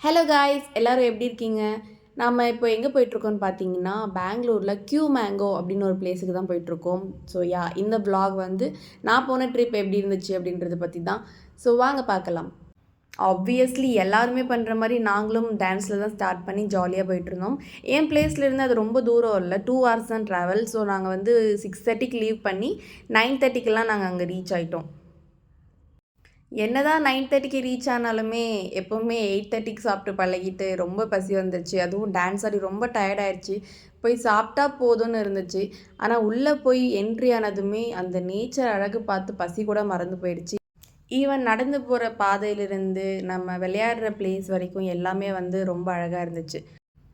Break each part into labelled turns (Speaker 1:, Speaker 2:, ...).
Speaker 1: Hello guys எல்லோரும் எப்படி இருக்கீங்க? நம்ம இப்போ எங்கே போயிட்டுருக்கோம்னு பார்த்தீங்கன்னா, பெங்களூரில் கியூ மேங்கோ அப்படின்னு ஒரு பிளேஸுக்கு தான் போயிட்டுருக்கோம். ஸோ இந்த vlog வந்து நான் போன ட்ரிப் எப்படி இருந்துச்சு அப்படின்றத பற்றி தான். ஸோ வாங்க பார்க்கலாம். ஆப்வியஸ்லி எல்லாருமே பண்ணுற மாதிரி நாங்களும் டான்ஸில் தான் ஸ்டார்ட் பண்ணி ஜாலியாக போயிட்டுருந்தோம். என் பிளேஸ்லேருந்து அது ரொம்ப தூரம் இல்லை, 2 hours தான் ட்ராவல். ஸோ நாங்கள் வந்து 6:30க்கு லீவ் பண்ணி 9:30க்கெலாம் நாங்கள் அங்கே ரீச் ஆகிட்டோம். என்னதான் 9:30க்கு ரீச் ஆனாலுமே எப்போவுமே 8:30க்கு சாப்பிட்டு பழகிட்டு ரொம்ப பசி வந்துருச்சு. அதுவும் டான்ஸ் ஆடி ரொம்ப டயர்ட் ஆயிடுச்சு. போய் சாப்பிட்டா போதும்னு இருந்துச்சு. ஆனால் உள்ளே போய் என்ட்ரி ஆனதுமே அந்த நேச்சர் அழகு பார்த்து பசி கூட மறந்து போயிடுச்சு. ஈவன் நடந்து போகிற பாதையிலிருந்து நம்ம விளையாடுற பிளேஸ் வரைக்கும் எல்லாமே வந்து ரொம்ப அழகாக இருந்துச்சு.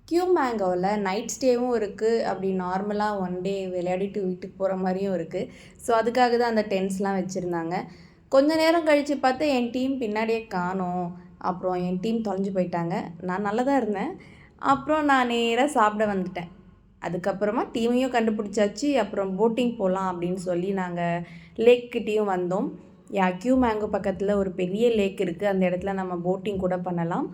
Speaker 1: கியூ மேங்கோவில் நைட் ஸ்டேவும் இருக்குது, அப்படி நார்மலாக ஒன் டே விளையாடிட்டு வீட்டுக்கு போகிற மாதிரியும் இருக்குது. ஸோ அதுக்காக தான் அந்த டென்ட்ஸ்லாம் வச்சுருந்தாங்க. கொஞ்ச நேரம் கழித்து பார்த்தா என் டீம் பின்னாடியே காணோம். அப்புறம் என் டீம் தொலைஞ்சு போயிட்டாங்க. நான் நல்லா தான் இருந்தேன். அப்புறம் நான் நேராக சாப்பிட வந்துட்டேன். அதுக்கப்புறமா டீமையும் கண்டுபிடிச்சாச்சு. அப்புறம் போட்டிங் போகலாம் அப்படின்னு சொல்லி நாங்கள் லேக்கிட்டேயும் வந்தோம். கியூ மேங்கோ பக்கத்தில் ஒரு பெரிய லேக் இருக்குது. அந்த இடத்துல நம்ம போட்டிங் கூட பண்ணலாம்.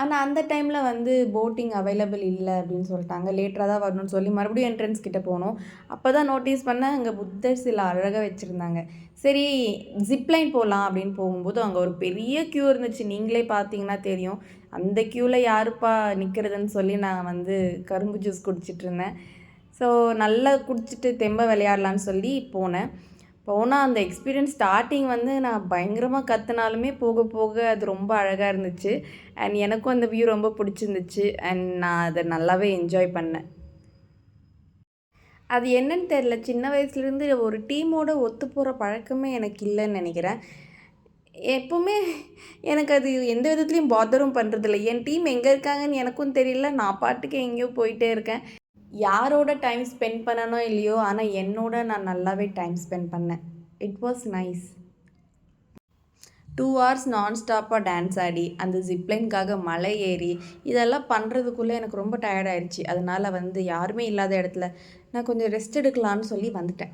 Speaker 1: ஆனால் அந்த டைமில் வந்து போட்டிங் அவைலபிள் இல்லை அப்படின்னு சொல்லிட்டாங்க. லேட்டராக தான் வரணும்னு சொல்லி மறுபடியும் என்ட்ரன்ஸ் கிட்டே போனோம். அப்போ தான் நோட்டீஸ் பண்ணேன், அங்கே புத்தர் சிலை அழகாக வச்சுருந்தாங்க. சரி ஜிப்லைன் போகலாம் அப்படின்னு போகும்போது அங்கே ஒரு பெரிய க்யூ இருந்துச்சு. நீங்களே பார்த்தீங்கன்னா தெரியும். அந்த க்யூவில் யாருப்பா நிற்கிறதுன்னு சொல்லி நான் வந்து கரும்பு ஜூஸ் குடிச்சிட்ருந்தேன். ஸோ நல்லா குடிச்சிட்டு தெம்ப விளையாடலான்னு சொல்லி போனேன். போனால் அந்த எக்ஸ்பீரியன்ஸ் ஸ்டார்டிங் வந்து நான் பயங்கரமாக கற்றுனாலுமே போக போக அது ரொம்ப அழகாக இருந்துச்சு. அண்ட் எனக்கும் அந்த வியூ ரொம்ப பிடிச்சிருந்துச்சு. அண்ட் நான் அதை நல்லாவே என்ஜாய் பண்ணேன். அது என்னன்னு தெரில, சின்ன வயசுலேருந்து ஒரு டீமோடு ஒத்து போகிற பழக்கமே எனக்கு இல்லைன்னு நினைக்கிறேன். எப்போவுமே எனக்கு அது எந்த விதத்துலையும் பாதரும் பண்ணுறதில்ல. என் டீம் எங்கே இருக்காங்கன்னு எனக்கும் தெரியல, நான் பாட்டுக்கு எங்கேயோ போயிட்டே இருக்கேன். யாரோட டைம் ஸ்பெண்ட் பண்ணனோ இல்லையோ, ஆனால் என்னோட நான் நல்லாவே டைம் ஸ்பெண்ட் பண்ணேன். It was nice. 2 hours நான்ஸ்டாப்பாக டான்ஸ் ஆடி அந்த ஜிப்லைனுக்காக மலை ஏறி இதெல்லாம் பண்ணுறதுக்குள்ளே எனக்கு ரொம்ப டயர்ட் ஆயிடுச்சு. அதனால் வந்து யாருமே இல்லாத இடத்துல நான் கொஞ்சம் ரெஸ்ட் எடுக்கலான்னு சொல்லி வந்துட்டேன்.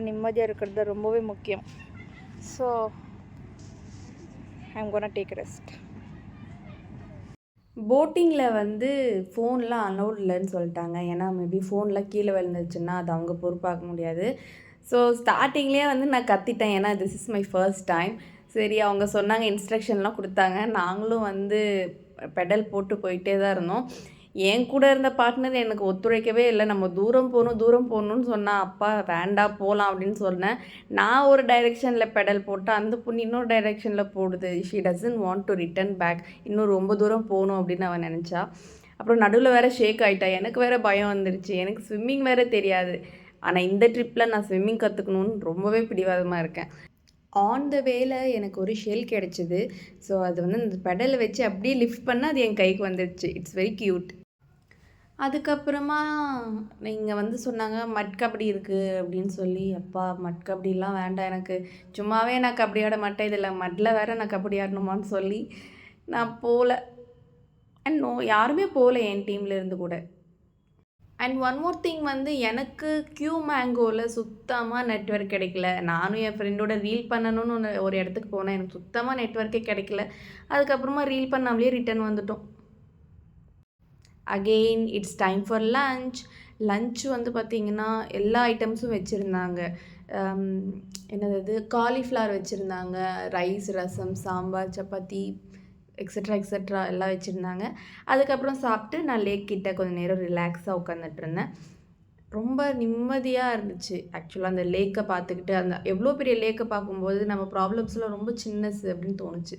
Speaker 2: நிம்மதியாக இருக்கிறது ரொம்பவே முக்கியம். So I am gonna take rest.
Speaker 1: போட்டிங்கில் வந்து ஃபோன்லாம் அலௌட் இல்லைன்னு சொல்லிட்டாங்க. ஏன்னா மேபி ஃபோனில் கீழே விழுந்துச்சுன்னா அது அவங்க பொறுப்பாக்க முடியாது. ஸோ ஸ்டார்டிங்லேயே வந்து நான் கத்திட்டேன், ஏன்னா this is my first time. சரி அவங்க சொன்னாங்க, இன்ஸ்ட்ரக்ஷன்லாம் கொடுத்தாங்க. நாங்களும் வந்து பெடல் போட்டு போயிட்டே தான் இருந்தோம். என் கூட இருந்த பார்ட்னர் எனக்கு ஒத்துழைக்கவே இல்லை. நம்ம தூரம் போகணும்னு சொன்னால், அப்பா வேண்டாம் போகலாம் அப்படின்னு சொன்னேன். நான் ஒரு டைரெக்ஷனில் பெடல் போட்டால் அந்த பொண்ணு இன்னொரு டைரெக்ஷனில் போடுது. She doesn't want to return back. இன்னும் ரொம்ப தூரம் போகணும் அப்படின்னு அவன் நினச்சா. அப்புறம் நடுவில் வேறு ஷேக் ஆகிட்டா. எனக்கு வேறு பயம் வந்துருச்சு. எனக்கு ஸ்விம்மிங் வேறு தெரியாது. ஆனால் இந்த ட்ரிப்பில் நான் ஸ்விம்மிங் கற்றுக்கணுன்னு ரொம்பவே பிடிவாதமாக இருக்கேன். ஆன் த வேல எனக்கு ஒரு ஷெல் கிடச்சிது. ஸோ அது வந்து அந்த பெடலை வச்சு அப்படியே லிஃப்ட் பண்ணால் அது என் கைக்கு வந்துடுச்சு. It's very cute. அதுக்கப்புறமா நீங்கள் வந்து சொன்னாங்க மட் கபடி இருக்குது அப்படின்னு சொல்லி. அப்பா மட் கபடிலாம் வேண்டாம் எனக்கு. சும்மாவே நான் கபடி ஆட மாட்டேன், இதில் மட்டில் வேறு நான் கபடி ஆடணுமான்னு சொல்லி நான் போகல. அண்ட் யாருமே போகல என் டீம்லேருந்து கூட. அண்ட் ஒன் மோர் திங் வந்து எனக்கு கியூ மேங்கோவில் சுத்தமாக நெட்வொர்க் கிடைக்கல. நானும் என் ஃப்ரெண்டோட ரீல் பண்ணணும்னு ஒரு இடத்துக்கு போனேன். எனக்கு சுத்தமாக நெட்வொர்க்கே கிடைக்கல. அதுக்கப்புறமா ரீல் பண்ணாமலே ரிட்டன் வந்துட்டோம். Again it's time for lunch வந்து பார்த்திங்கன்னா எல்லா ஐட்டம்ஸும் வச்சுருந்தாங்க. என்னது காலிஃப்ளவர் வச்சுருந்தாங்க, ரைஸ், ரசம், சாம்பார், சப்பாத்தி எக்ஸட்ரா எல்லாம் வச்சுருந்தாங்க. அதுக்கப்புறம் சாப்பிட்டு நான் லேக் கிட்ட கொஞ்சம் நேரம் ரிலாக்ஸாக உட்காந்துட்டு இருந்தேன். ரொம்ப நிம்மதியாக இருந்துச்சு. ஆக்சுவலாக அந்த லேக்கை பார்த்துக்கிட்டு, அந்த எவ்வளோ பெரிய லேக்கை பார்க்கும்போது நம்ம ப்ராப்ளம்ஸ்லாம் ரொம்ப சின்னது அப்படின்னு தோணுச்சு.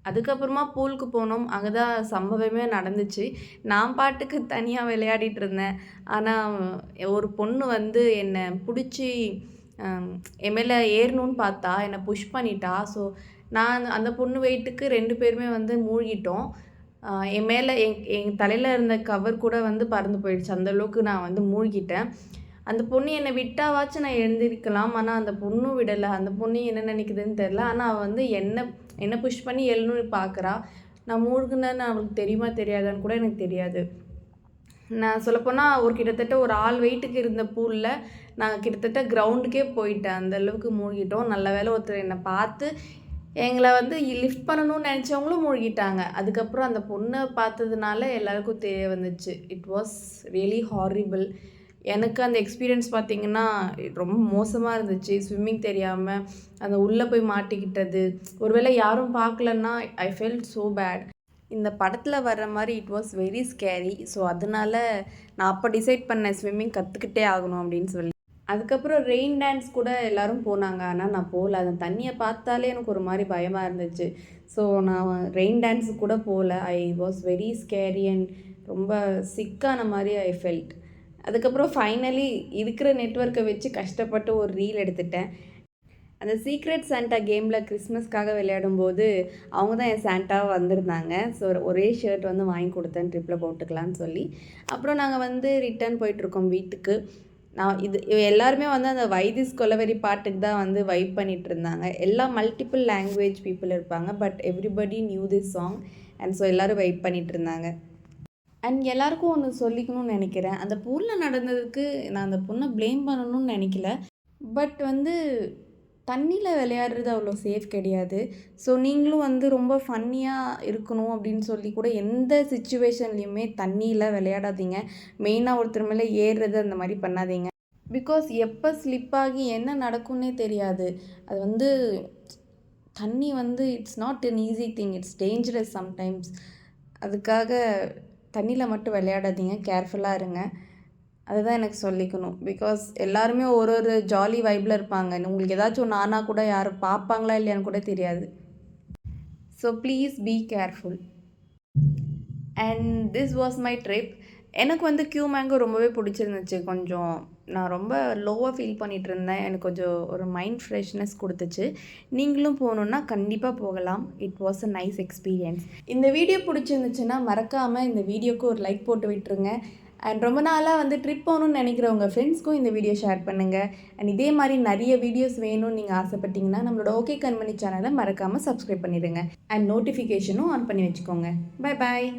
Speaker 1: அதுக்கப்புறமா பூலுக்கு போனோம். அங்கே தான் சம்பவமே நடந்துச்சு. நான் பாட்டுக்கு தனியாக விளையாடிட்டு இருந்தேன். ஆனால் ஒரு பொண்ணு வந்து என்னை பிடிச்சி என் மேலே ஏறணும்னு பார்த்தா, என்னை புஷ் பண்ணிட்டா. ஸோ நான் அந்த பொண்ணு வெயிட்டுக்கு 2 பேருமே வந்து மூழ்கிட்டோம். என் மேலே என் தலையில் இருந்த கவர் கூட வந்து பறந்து போயிடுச்சு. அந்தளவுக்கு நான் வந்து மூழ்கிட்டேன். அந்த பொண்ணு என்னை விட்டாவாச்சும் நான் எழுந்திருக்கலாம். ஆனால் அந்த பொண்ணும் விடலை. அந்த பொண்ணு என்ன நினைக்குதுன்னு தெரில. ஆனால் அவள் வந்து என்ன புஷ் பண்ணி எழுணுன்னு பார்க்குறா. நான் மூழ்குனேன்னு அவளுக்கு தெரியுமா தெரியாதான்னு கூட எனக்கு தெரியாது. நான் சொல்லப்போனால் கிட்டத்தட்ட ஒரு ஆள் வெயிட்டுக்கு இருந்த பூலில் நான் கிட்டத்தட்ட கிரவுண்டுக்கே போயிட்டேன். அந்தளவுக்கு மூழ்கிட்டோம். நல்ல வேளை ஒருத்தர் என்னை பார்த்து எங்களை வந்து லிஃப்ட் பண்ணணும்னு நினச்சவங்களும் மூழ்கிட்டாங்க. அதுக்கப்புறம் அந்த பொண்ணை பார்த்ததுனால எல்லாருக்கும் தெரிய வந்துச்சு. It was really horrible. எனக்கு அந்த எக்ஸ்பீரியன்ஸ் பார்த்தீங்கன்னா ரொம்ப மோசமாக இருந்துச்சு. ஸ்விம்மிங் தெரியாமல் அந்த உள்ளே போய் மாட்டிக்கிட்டது. ஒருவேளை யாரும் பார்க்கலன்னா ஐ ஃபெல்ட் ஸோ பேட். இந்த படத்தில் வர்ற மாதிரி it was very scary. So அதனால நான் அப்போ டிசைட் பண்ணேன் ஸ்விம்மிங் கற்றுக்கிட்டே ஆகணும் அப்படின்னு சொல்லி. அதுக்கப்புறம் ரெயின் டான்ஸ் கூட எல்லோரும் போனாங்க. ஆனால் நான் போகல. அந்த தண்ணியை பார்த்தாலே எனக்கு ஒரு மாதிரி பயமாக இருந்துச்சு. ஸோ நான் ரெயின் டான்ஸு கூட போகல. I was very scary and ரொம்ப சிக்கான மாதிரி ஐ ஃபெல்ட். அதுக்கப்புறம் ஃபைனலி இருக்கிற நெட்வொர்க்கை வச்சு கஷ்டப்பட்டு ஒரு ரீல் எடுத்துட்டேன். அந்த சீக்ரெட் சாண்டா கேமில் கிறிஸ்மஸ்க்காக விளையாடும்போது அவங்க தான் என் சாண்டாவாக வந்திருந்தாங்க. ஸோ ஒரே ஷர்ட் வந்து வாங்கி கொடுத்தேன் ட்ரிப்பில் போட்டுக்கலான்னு சொல்லி. அப்புறம் நாங்கள் வந்து ரிட்டர்ன் போயிட்டுருக்கோம் வீட்டுக்கு. நான் எல்லாருமே வந்து அந்த வைதிஸ் கொலவெறி பாட்டுக்கு தான் வந்து வைப் பண்ணிகிட்டு இருந்தாங்க. எல்லா மல்டிபிள் லாங்குவேஜ் பீப்புள் இருப்பாங்க. But everybody knew this song and so எல்லோரும் வைப் பண்ணிகிட்டு இருந்தாங்க. அண்ட் எல்லாருக்கும் ஒன்று சொல்லிக்கணும்னு நினைக்கிறேன். அந்த பூலில் நடந்ததுக்கு நான் அந்த பொண்ணை ப்ளேம் பண்ணணும்னு நினைக்கல. பட் வந்து தண்ணியில் விளையாடுறது அவ்வளோ சேஃப் கிடையாது. ஸோ நீங்களும் வந்து ரொம்ப ஃபன்னியாக இருக்கணும் அப்படின்னு சொல்லி கூட எந்த சிச்சுவேஷன்லேயுமே தண்ணியில் விளையாடாதீங்க. மெயினாக ஒருத்தர் மேலே ஏறுறது அந்த மாதிரி பண்ணாதீங்க. பிகாஸ் எப்போ ஸ்லிப் ஆகி என்ன நடக்கும்னே தெரியாது. அது வந்து தண்ணி வந்து it's not an easy thing. It's dangerous sometimes. அதுக்காக தண்ணியில் மட்டும் விளையாடாதீங்க. கேர்ஃபுல்லாக இருங்க. அதுதான் எனக்கு சொல்லிக்கணும். பிகாஸ் எல்லாருமே ஒரு ஒரு ஜாலி வைப்பில் இருப்பாங்க. உங்களுக்கு ஏதாச்சும் ஒன்று ஆனால் கூட யாரும் பார்ப்பாங்களா இல்லையான்னு கூட தெரியாது. So please be careful. And this was my trip. எனக்கு வந்து கியூ மேங்கோ ரொம்பவே பிடிச்சிருந்துச்சு. கொஞ்சம் நான் ரொம்ப லோவாக ஃபீல் பண்ணிகிட்டு இருந்தேன். எனக்கு கொஞ்சம் ஒரு மைண்ட் ஃப்ரெஷ்னஸ் கொடுத்துச்சு. நீங்களும் போகணுன்னா கண்டிப்பாக போகலாம். It was a nice experience. இந்த வீடியோ பிடிச்சிருந்துச்சுன்னா மறக்காமல் இந்த வீடியோக்கு ஒரு லைக் போட்டு விட்டுருங்க. அண்ட் ரொம்ப நாளாக வந்து ட்ரிப் போகணுன்னு நினைக்கிறவங்க ஃப்ரெண்ட்ஸ்க்கும் இந்த வீடியோ ஷேர் பண்ணுங்கள். அண்ட் இதே மாதிரி நிறைய வீடியோஸ் வேணும்னு நீங்கள் ஆசைப்பட்டீங்கன்னா நம்மளோட ஓகே கண்மணி சேனலை மறக்காமல் சப்ஸ்கிரைப் பண்ணிடுங்க. அண்ட் நோட்டிஃபிகேஷனும் ஆன் பண்ணி வச்சுக்கோங்க. Bye bye.